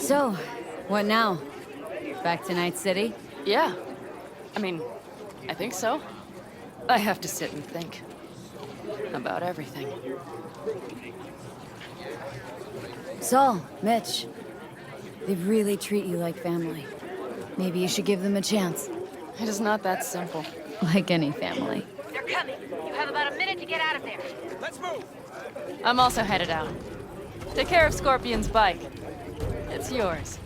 So, what now? Back to Night City? Yeah. I think so. I have to sit and think. About everything. Saul, Mitch. They really treat you like family. Maybe you should give them a chance. It is not that simple. Like any family. They're coming. You have about a minute to get out of there. Let's move! I'm also headed out. Take care of Scorpion's bike. It's yours.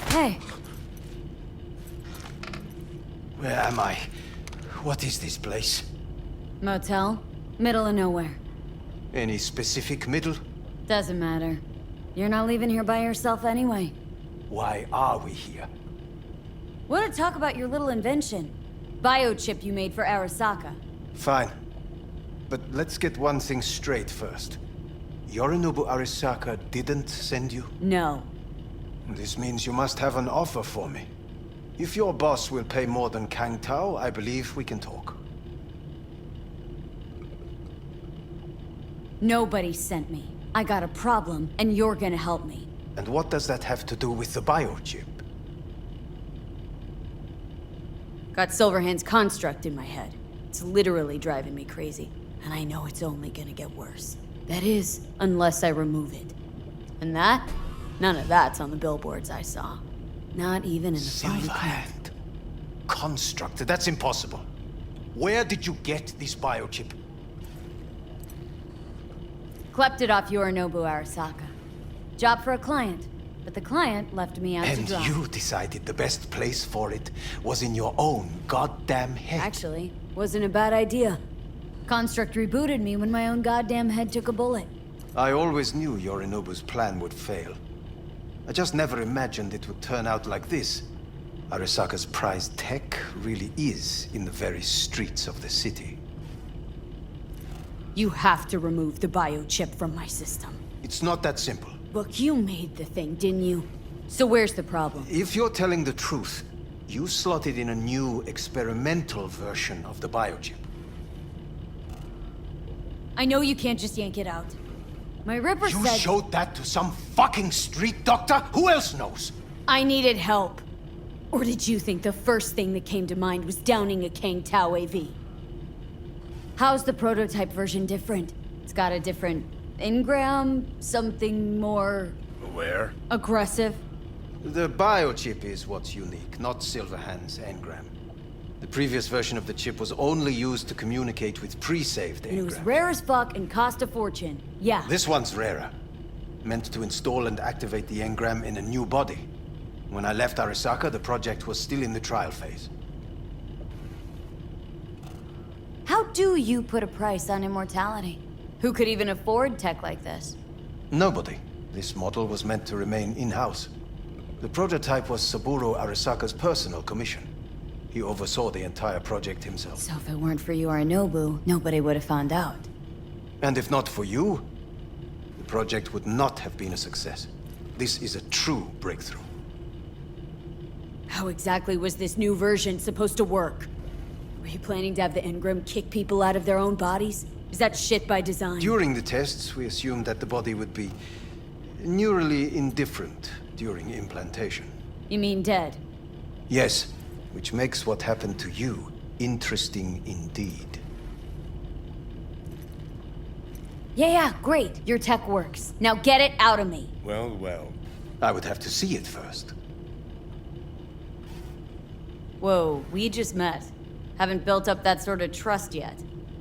Hey, Where am I? What is this place? motel? Middle of nowhere. Any specific middle? Doesn't matter. You're not leaving here by yourself anyway. Why are we here? Want to talk about your little invention? Biochip you made for Arasaka. Fine. But let's get one thing straight first. Yorinobu Arasaka didn't send you? No. This means you must have an offer for me. If your boss will pay more than Kang Tao, I believe we can talk. Nobody sent me. I got a problem, and you're gonna help me. And what does that have to do with the biochip? Got Silverhand's construct in my head. It's literally driving me crazy. And I know it's only gonna get worse. That is, unless I remove it. And that? None of that's on the billboards I saw. Not even in the fine print. Silverhand. Construct. That's impossible. Where did you get this biochip? Klept it off Yorinobu Arasaka. Job for a client. But the client left me out to And dry. you decided the best place for it was in your own goddamn head. Actually, wasn't a bad idea. Construct rebooted me when my own goddamn head took a bullet. I always knew Yorinobu's plan would fail. I just never imagined it would turn out like this. Arasaka's prized tech really is in the very streets of the city. You have to remove the biochip from my system. It's not that simple. Look, you made the thing, didn't you? So where's the problem? If you're telling the truth, you slotted in a new experimental version of the biochip. I know you can't just yank it out. My Ripper You said showed that to some fucking street doctor? Who else knows? I needed help. Or did you think the first thing that came to mind was downing a Kang Tao AV? How's the prototype version different? It's got a different engram, something more Where? aggressive. The biochip is what's unique, not Silverhand's engram. The previous version of the chip was only used to communicate with pre-saved And it was engrams. rare as fuck and cost a fortune. Yeah. This one's rarer. Meant to install and activate the engram in a new body. When I left Arasaka, the project was still in the trial phase. How do you put a price on immortality? Who could even afford tech like this? Nobody. This model was meant to remain in-house. The prototype was Saburo Arasaka's personal commission. He oversaw the entire project himself. So if it weren't for Yorinobu, nobody would have found out. And if not for you, the project would not have been a success. This is a true breakthrough. How exactly was this new version supposed to work? Were you planning to have the engram kick people out of their own bodies? Is that shit by design? During the tests, we assumed that the body would be neurally indifferent during implantation. You mean dead? Yes, which makes what happened to you interesting indeed. Yeah, great. Your tech works. Now get it out of me. Well, well. I would have to see it first. Whoa, we just met. Haven't built up that sort of trust yet.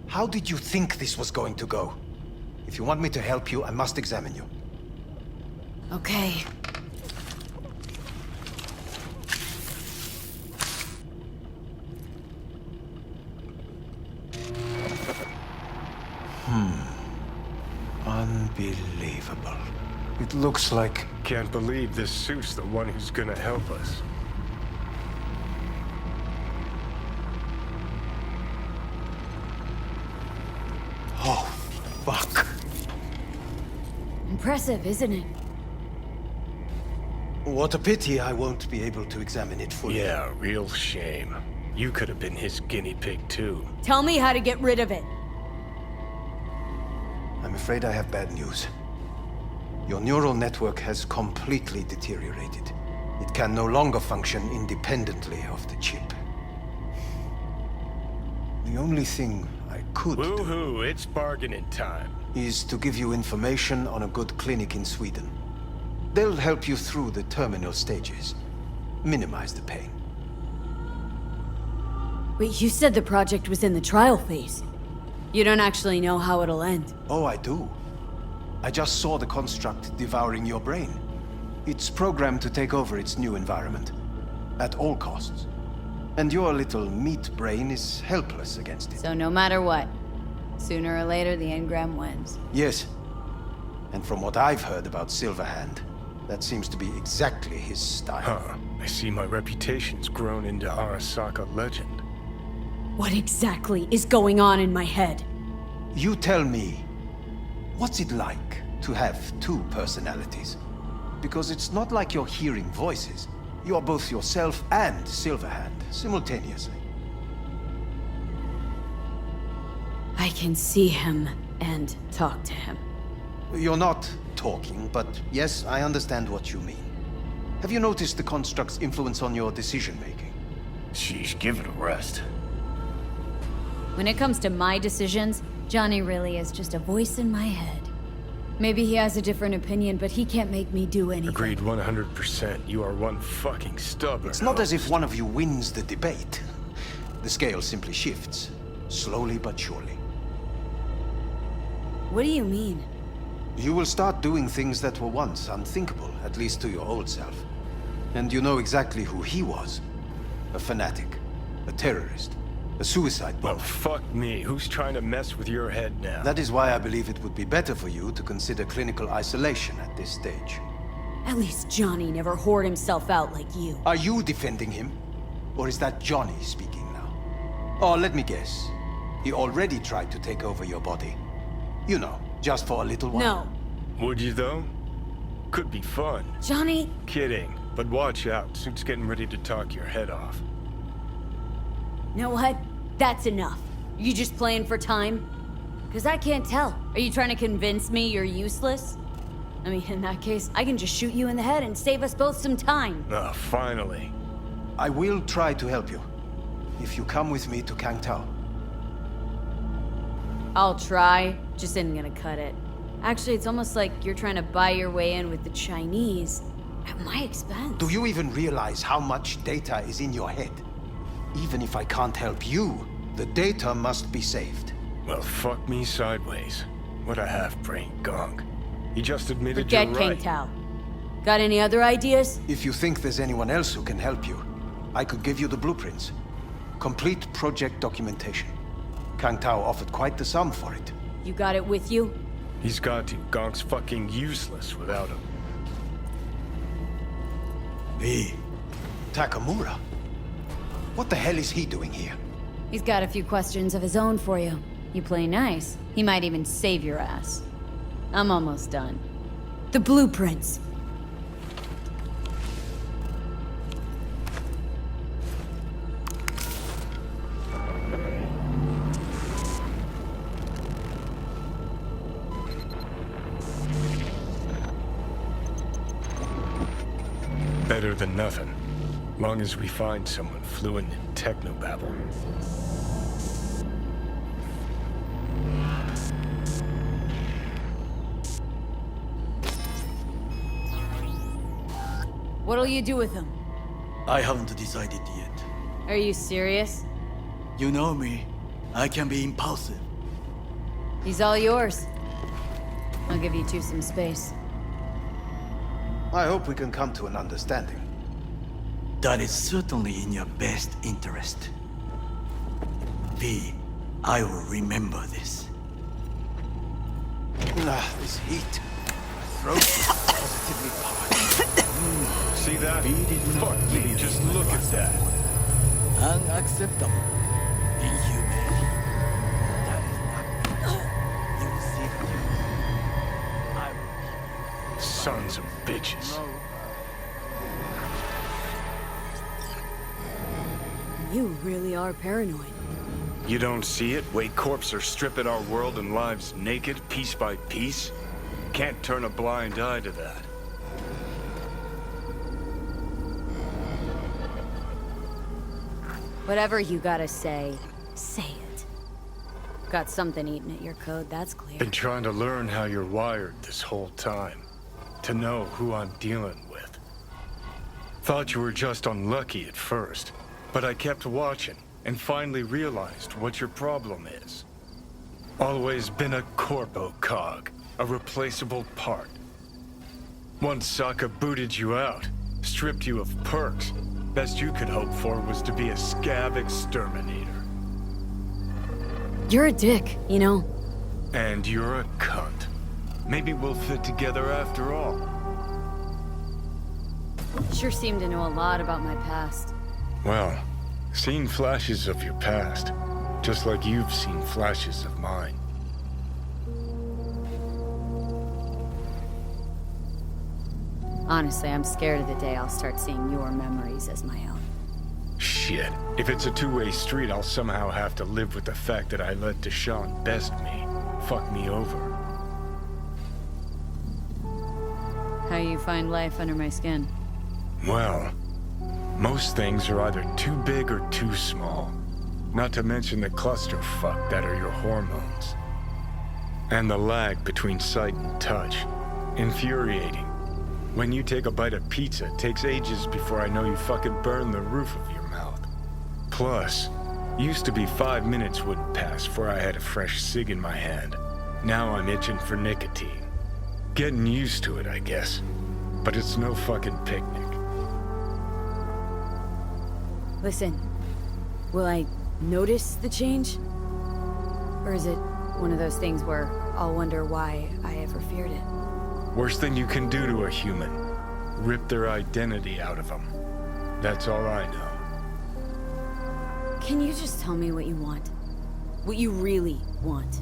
How did you think this was going to go? If you want me to help you, I must examine you. Okay. It looks like... Can't believe this suit's the one who's gonna help us. Oh, fuck. Impressive, isn't it? What a pity I won't be able to examine it fully. Yeah, real shame. You could have been his guinea pig too. Tell me how to get rid of it. I'm afraid I have bad news. Your neural network has completely deteriorated. It can no longer function independently of the chip. The only thing I could do Woohoo, it's bargaining time. is to give you information on a good clinic in Sweden. They'll help you through the terminal stages. Minimize the pain. Wait, you said the project was in the trial phase. You don't actually know how it'll end. Oh, I do. I just saw the construct devouring your brain. It's programmed to take over its new environment. At all costs. And your little meat brain is helpless against it. So no matter what, sooner or later the engram wins. Yes. And from what I've heard about Silverhand, that seems to be exactly his style. Huh. I see my reputation's grown into Arasaka legend. What exactly is going on in my head? You tell me, what's it like to have two personalities? Because it's not like you're hearing voices. You're both yourself and Silverhand, simultaneously. I can see him and talk to him. You're not talking, but yes, I understand what you mean. Have you noticed the construct's influence on your decision-making? Sheesh, give it a rest. When it comes to my decisions, Johnny really is just a voice in my head. Maybe he has a different opinion, but he can't make me do anything. Agreed 100%. You are one fucking stubborn. It's not as if one of you wins the debate. The scale simply shifts, slowly but surely. What do you mean? You will start doing things that were once unthinkable, at least to your old self. And you know exactly who he was. A fanatic, a terrorist, a suicide Well, bomber. fuck me. Who's trying to mess with your head now? That is why I believe it would be better for you to consider clinical isolation at this stage. At least Johnny never whored himself out like you. Are you defending him? Or is that Johnny speaking now? Oh, let me guess. He already tried to take over your body. You know, just for a little while. No. Would you though? Could be fun. Johnny, Kidding. But watch out. Suit's getting ready to talk your head off. you know what? That's enough. You just playing for time? Because I can't tell. Are you trying to convince me you're useless? I mean, in that case, I can just shoot you in the head and save us both some time. Ah, finally. I will try to help you. If you come with me to Kangtao. I'll try, just isn't gonna cut it. Actually, it's almost like you're trying to buy your way in with the Chinese at my expense. Do you even realize how much data is in your head? Even if I can't help you, the data must be saved. Well, fuck me sideways. What a half-brain gong. He just admitted Forget you're right. Kang Tao. Got any other ideas? If you think there's anyone else who can help you, I could give you the blueprints. Complete project documentation. Kangtao offered quite the sum for it. You got it with you? He's got to. Gonk's fucking useless without him. Hey, Takamura? What the hell is he doing here? He's got a few questions of his own for you. You play nice, he might even save your ass. I'm almost done. The blueprints. Better than nothing. Long as we find someone fluent in technobabble. What'll you do with them? I haven't decided yet. Are you serious? You know me. I can be impulsive. He's all yours. I'll give you two some space. I hope we can come to an understanding. That is certainly in your best interest. V, I will remember this. This heat. My throat. positively powerful. See that? We did not Fuck me, give just anyone look at whatsoever. that. Unacceptable. Inhumane. That is not me. You will see it too. I will Sons of bitches. You really are paranoid. You don't see it? Way corps are stripping our world and lives naked, piece by piece? Can't turn a blind eye to that. Whatever you gotta say, say it. Got something eating at your code, that's clear. Been trying to learn how you're wired this whole time. To know who I'm dealing with. Thought you were just unlucky at first, but I kept watching and finally realized what your problem is. Always been a corpo cog, a replaceable part. Once Saka booted you out, stripped you of perks, best you could hope for was to be a scab exterminator. You're a dick, you know? And you're a cunt. Maybe we'll fit together after all. Sure seem to know a lot about my past. Well, seen flashes of your past, just like you've seen flashes of mine. Honestly, I'm scared of the day I'll start seeing your memories as my own. Shit. If it's a two-way street, I'll somehow have to live with the fact that I let Deshaun best me, fuck me over. How you find life under my skin? Well, most things are either too big or too small. Not to mention the clusterfuck that are your hormones. And the lag between sight and touch. Infuriating. When you take a bite of pizza, it takes ages before I know you fucking burn the roof of your mouth. Plus, used to be 5 minutes wouldn't pass before I had a fresh cig in my hand. Now I'm itching for nicotine. Getting used to it, I guess. But it's no fucking picnic. Listen, will I notice the change? Or is it one of those things where I'll wonder why I ever feared it? Worst thing you can do to a human. Rip their identity out of them. That's all I know. Can you just tell me what you want? What you really want?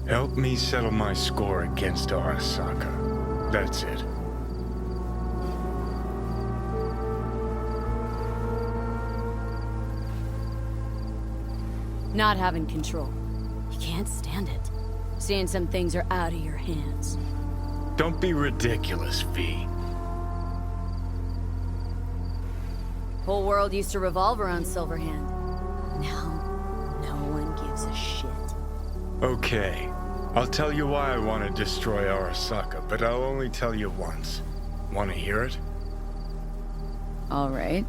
Help me settle my score against Arasaka. That's it. Not having control. You can't stand it. Seeing some things are out of your hands. Don't be ridiculous, V. Whole world used to revolve around Silverhand. Now, no one gives a shit. Okay. I'll tell you why I want to destroy Arasaka, but I'll only tell you once. Want to hear it? All right.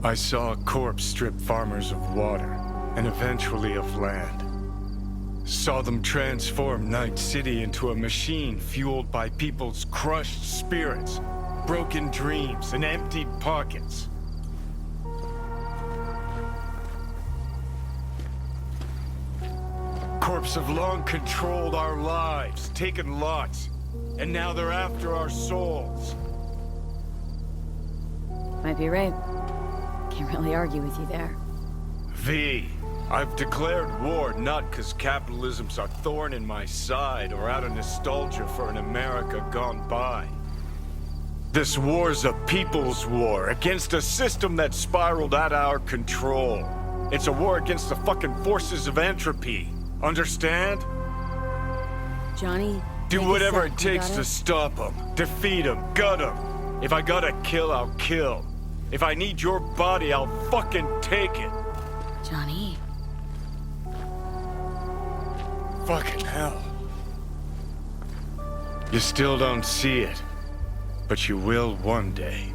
I saw a corpse strip farmers of water, and eventually of land. Saw them transform Night City into a machine fueled by people's crushed spirits, broken dreams, and emptied pockets. Corps have long controlled our lives, taken lots, and now they're after our souls. Might be right. Can't really argue with you there. V, I've declared war not because capitalism's a thorn in my side or out of nostalgia for an America gone by. This war's a people's war against a system that spiraled out of our control. It's a war against the fucking forces of entropy. Understand? Johnny, Do take a whatever sec, it you takes got to it? stop them, defeat them, gut them. If I gotta kill, I'll kill. If I need your body, I'll fucking take it. Johnny. Fucking hell. You still don't see it, but you will one day.